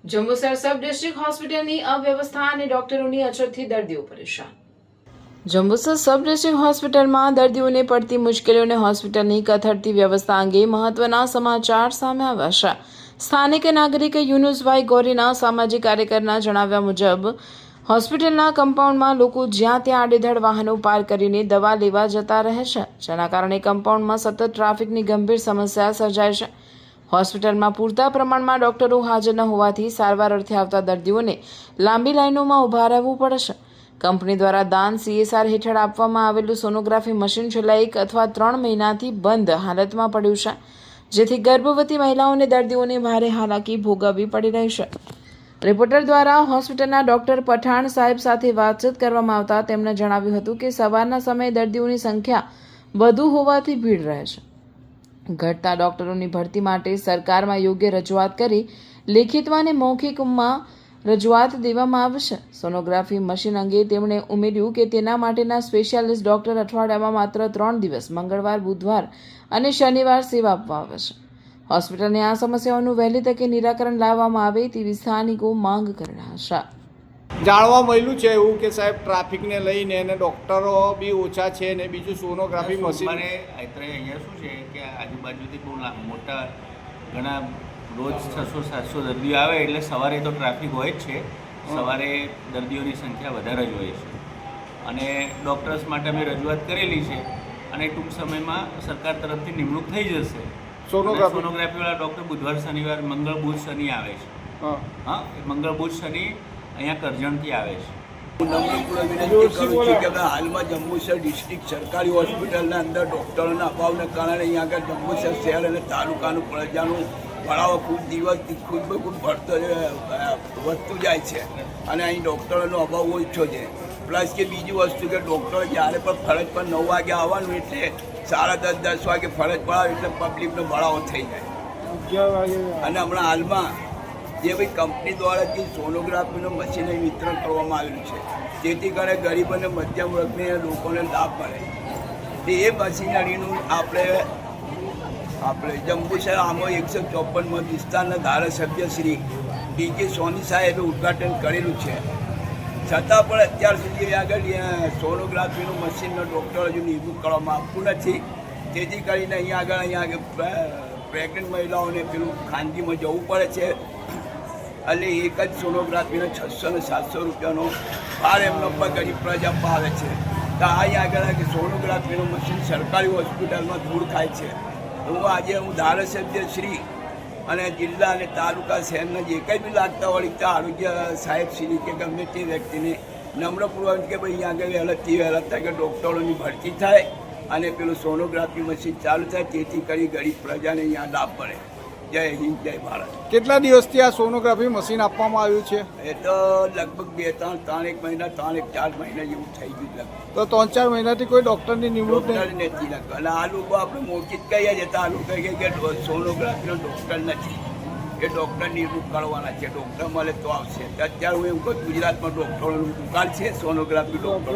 Jambusar sub district હોસ્પિટલની અવ્યવસ્થા અને ડોક્ટરોની અછતથી દર્દીઓ પરેશાન. જંબુસર સબ ડિસ્ટ્રિક્ટ હોસ્પિટલમાં દર્દીઓને પડતી મુશ્કેલીઓને હોસ્પિટલની કથળતી વ્યવસ્થા અંગે મહત્વના સમાચાર સામે આવ્યા છે. સ્થાનિક નાગરિક યુનુસભાઈ ગોરીના સામાજિક કાર્યકરના જણાવ્યા મુજબ હોસ્પિટલના કમ્પાઉન્ડમાં લોકો જ્યાં ત્યાં આડેધડ વાહનો પાર્ક કરીને દવા લેવા જતા રહે છે, જેના કારણે કમ્પાઉન્ડમાં સતત ટ્રાફિકની ગંભીર સમસ્યા સર્જાય છે. હોસ્પિટલમાં પૂરતા પ્રમાણમાં ડોક્ટરો હાજર ન હોવાથી સારવાર અર્થે આવતા દર્દીઓને લાંબી લાઇનોમાં ઊભા રહેવું પડે છે. કંપની દ્વારા દાન CSR હેઠળ આપવામાં આવેલું સોનોગ્રાફી મશીન છેલ્લા 1 અથવા 3 મહિનાથી બંધ હાલતમાં પડ્યું છે, જેથી ગર્ભવતી મહિલાઓ અને દર્દીઓને ભારે હાલાકી ભોગવવી પડી રહી છે. રિપોર્ટર દ્વારા હોસ્પિટલના ડોક્ટર પઠાણ સાહેબ સાથે વાતચીત કરવામાં આવતા તેમણે જણાવ્યું હતું કે સવારના સમયે દર્દીઓની સંખ્યા વધુ હોવાથી ભીડ રહે છે. ઘટતા ડોક્ટરોની ભરતી માટે સરકારમાં યોગ્ય રજૂઆત કરી લેખિતમાં અને મૌખિકમાં રજૂઆત દેવામાં આવશે. સોનોગ્રાફી મશીન અંગે તેમણે ઉમેર્યું કે તેના માટેના સ્પેશિયાલિસ્ટ ડોક્ટર અઠવાડિયામાં માત્ર 3 દિવસ મંગળવાર, બુધવાર અને શનિવાર સેવા આપવા આવે છે. હોસ્પિટલની આ સમસ્યાઓનું વહેલી તકે નિરાકરણ લાવવામાં આવે તેવી સ્થાનિકો માંગ કરી રહ્યા છે. જાણવા મળ્યું છે એવું કે સાહેબ ટ્રાફિકને લઈને અને ડૉક્ટરો બી ઓછા છે ને બીજું સોનોગ્રાફી મશીન અહીંયા શું છે કે આજુબાજુથી બહુ મોટા ઘણા રોજ 600-700 દર્દીઓ આવે એટલે સવારે તો ટ્રાફિક હોય જ છે. સવારે દર્દીઓની સંખ્યા વધારે જ હોય છે અને ડૉક્ટર્સ માટે અમે રજૂઆત કરેલી છે અને ટૂંક સમયમાં સરકાર તરફથી નિમણૂક થઈ જશે. સોનોગ્રાફીવાળા ડૉક્ટર બુધવાર, શનિવાર, મંગળ, બુધ, શનિ આવે છે. હા, મંગળ, બુધ, શનિ અહીંયા કરજણથી આવે છે. હું નમ્રપૂર્વક વિનંતી કરું છું કે હાલમાં જંબુસર ડિસ્ટ્રિક્ટ સરકારી હોસ્પિટલના અંદર ડૉક્ટરોના અભાવને કારણે અહીંયા આગળ જંબુસર શહેર અને તાલુકાનું પ્રજાનું ભણાવો ખૂબ વધતું જાય છે અને અહીં ડૉક્ટરોનો અભાવ ઓછો છે. પ્લસ કે બીજી વસ્તુ કે ડૉક્ટરો જ્યારે પણ ફરજ પર 9 વાગે આવવાનું એટલે 10:30-10 વાગે ફરજ પર આવે એટલે પબ્લિકનો ભણાવો થઈ જાય. અને હમણાં હાલમાં જે ભાઈ કંપની દ્વારા જે સોનોગ્રાફીનું મશીન વિતરણ કરવામાં આવેલું છે, જેથી કરીને ગરીબ અને મધ્યમ વર્ગને લોકોને લાભ મળે એ મશીનરીનું આપણે જંબુસર આમાં 154 વિસ્તારના ધારાસભ્ય શ્રી DK સોની સાહેબે ઉદ્ઘાટન કરેલું છે. છતાં પણ અત્યાર સુધી આગળ સોનોગ્રાફીનું મશીનનો ડૉક્ટર હજુ નિમણૂક કરવામાં આવતું નથી. જેથી કરીને અહીંયા આગળ પ્રેગ્નન્ટ મહિલાઓને પેલું ખાનગીમાં જવું પડે છે એટલે એક જ સોનોગ્રાફીનો 600 ને 700 રૂપિયાનો ભાર એમનો પર ગરીબ પ્રજા પાવે છે. તો અહીંયા આગળ સોનોગ્રાફીનું મશીન સરકારી હોસ્પિટલમાં દૂર થાય છે. હું ધારાસભ્ય શ્રી અને જિલ્લા અને તાલુકા શહેરના જે કંઈ બી લાગતા હોય ત્યાં આરોગ્ય સાહેબ શ્રી કે ગમે તે વ્યક્તિને નમ્રપૂર્વક કે ભાઈ અહીંયા આગળ વહેલા થાય કે ડૉક્ટરોની ભરતી થાય અને પેલું સોનોગ્રાફી મશીન ચાલુ થાય, તેથી કરી ગરીબ પ્રજાને અહીંયા લાભ મળે. જય હિન્દ, જય ભારત. કેટલા દિવસથી આ સોનોગ્રાફી મશીન આપવામાં આવ્યું છે? એ તો લગભગ 3-1 મહિના 3-4 મહિના જેવું થઈ ગયું. તો 3-4 મહિનાથી કોઈ ડૉક્ટરની નિમણૂક નથી લગતું અને આ લોકો આપણે મોટી જ કહીએ છીએ તો આ લોકો કહે કે સોનોગ્રાફીનો ડૉક્ટર નથી, એ ડૉક્ટર નિમણૂક કરવાના છે. ડૉક્ટર મળે તો આવશે. અત્યારે હું એવું કહું ગુજરાતમાં ડૉક્ટરોનું દુકાન છે, સોનોગ્રાફી ડૉક્ટર